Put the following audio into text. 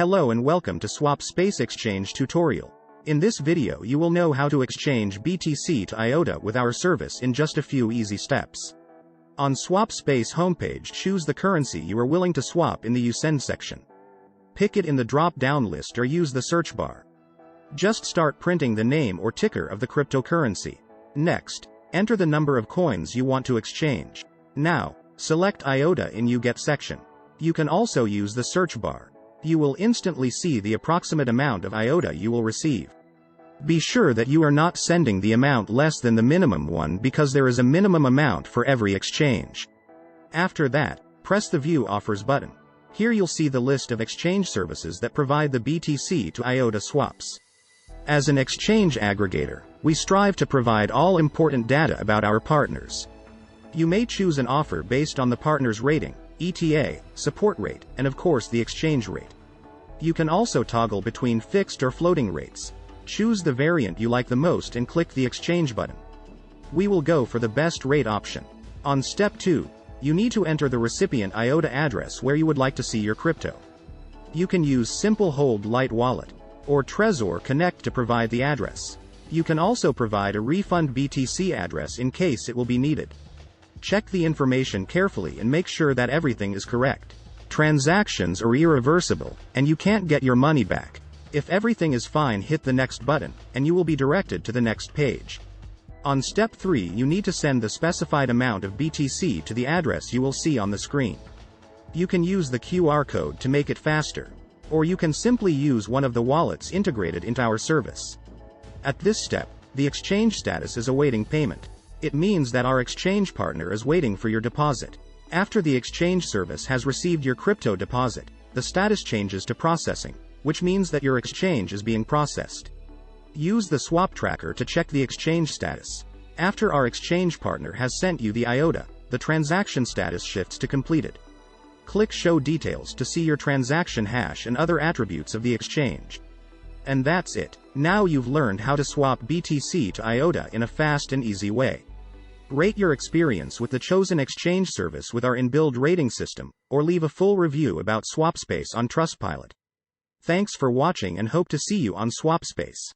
Hello and welcome to SwapSpace Exchange tutorial. In this video you will know how to exchange BTC to IOTA with our service in just a few easy steps. On SwapSpace homepage, choose the currency you are willing to swap in the You Send section. Pick it in the drop-down list or use the search bar. Just start printing the name or ticker of the cryptocurrency. Next, enter the number of coins you want to exchange. Now, select IOTA in You Get section. You can also use the search bar. You will instantly see the approximate amount of IOTA you will receive. Be sure that you are not sending the amount less than the minimum one because there is a minimum amount for every exchange. After that, press the View Offers button. Here you'll see the list of exchange services that provide the BTC to IOTA swaps. As an exchange aggregator, we strive to provide all important data about our partners. You may choose an offer based on the partner's rating, ETA, support rate, and of course the exchange rate. You can also toggle between fixed or floating rates. Choose the variant you like the most and click the exchange button. We will go for the best rate option. On step 2, you need to enter the recipient IOTA address where you would like to see your crypto. You can use Simple Hold Light Wallet or Trezor Connect to provide the address. You can also provide a refund BTC address in case it will be needed. Check the information carefully and make sure that everything is correct. Transactions are irreversible, and you can't get your money back. If everything is fine, hit the next button, and you will be directed to the next page. On step 3, you need to send the specified amount of BTC to the address you will see on the screen. You can use the QR code to make it faster, or you can simply use one of the wallets integrated into our service. At this step, the exchange status is awaiting payment. It means that our exchange partner is waiting for your deposit. After the exchange service has received your crypto deposit, the status changes to processing, which means that your exchange is being processed. Use the swap tracker to check the exchange status. After our exchange partner has sent you the IOTA, the transaction status shifts to completed. Click Show Details to see your transaction hash and other attributes of the exchange. And that's it. Now you've learned how to swap BTC to IOTA in a fast and easy way. Rate your experience with the chosen exchange service with our inbuilt rating system, or leave a full review about SwapSpace on Trustpilot. Thanks for watching and hope to see you on SwapSpace.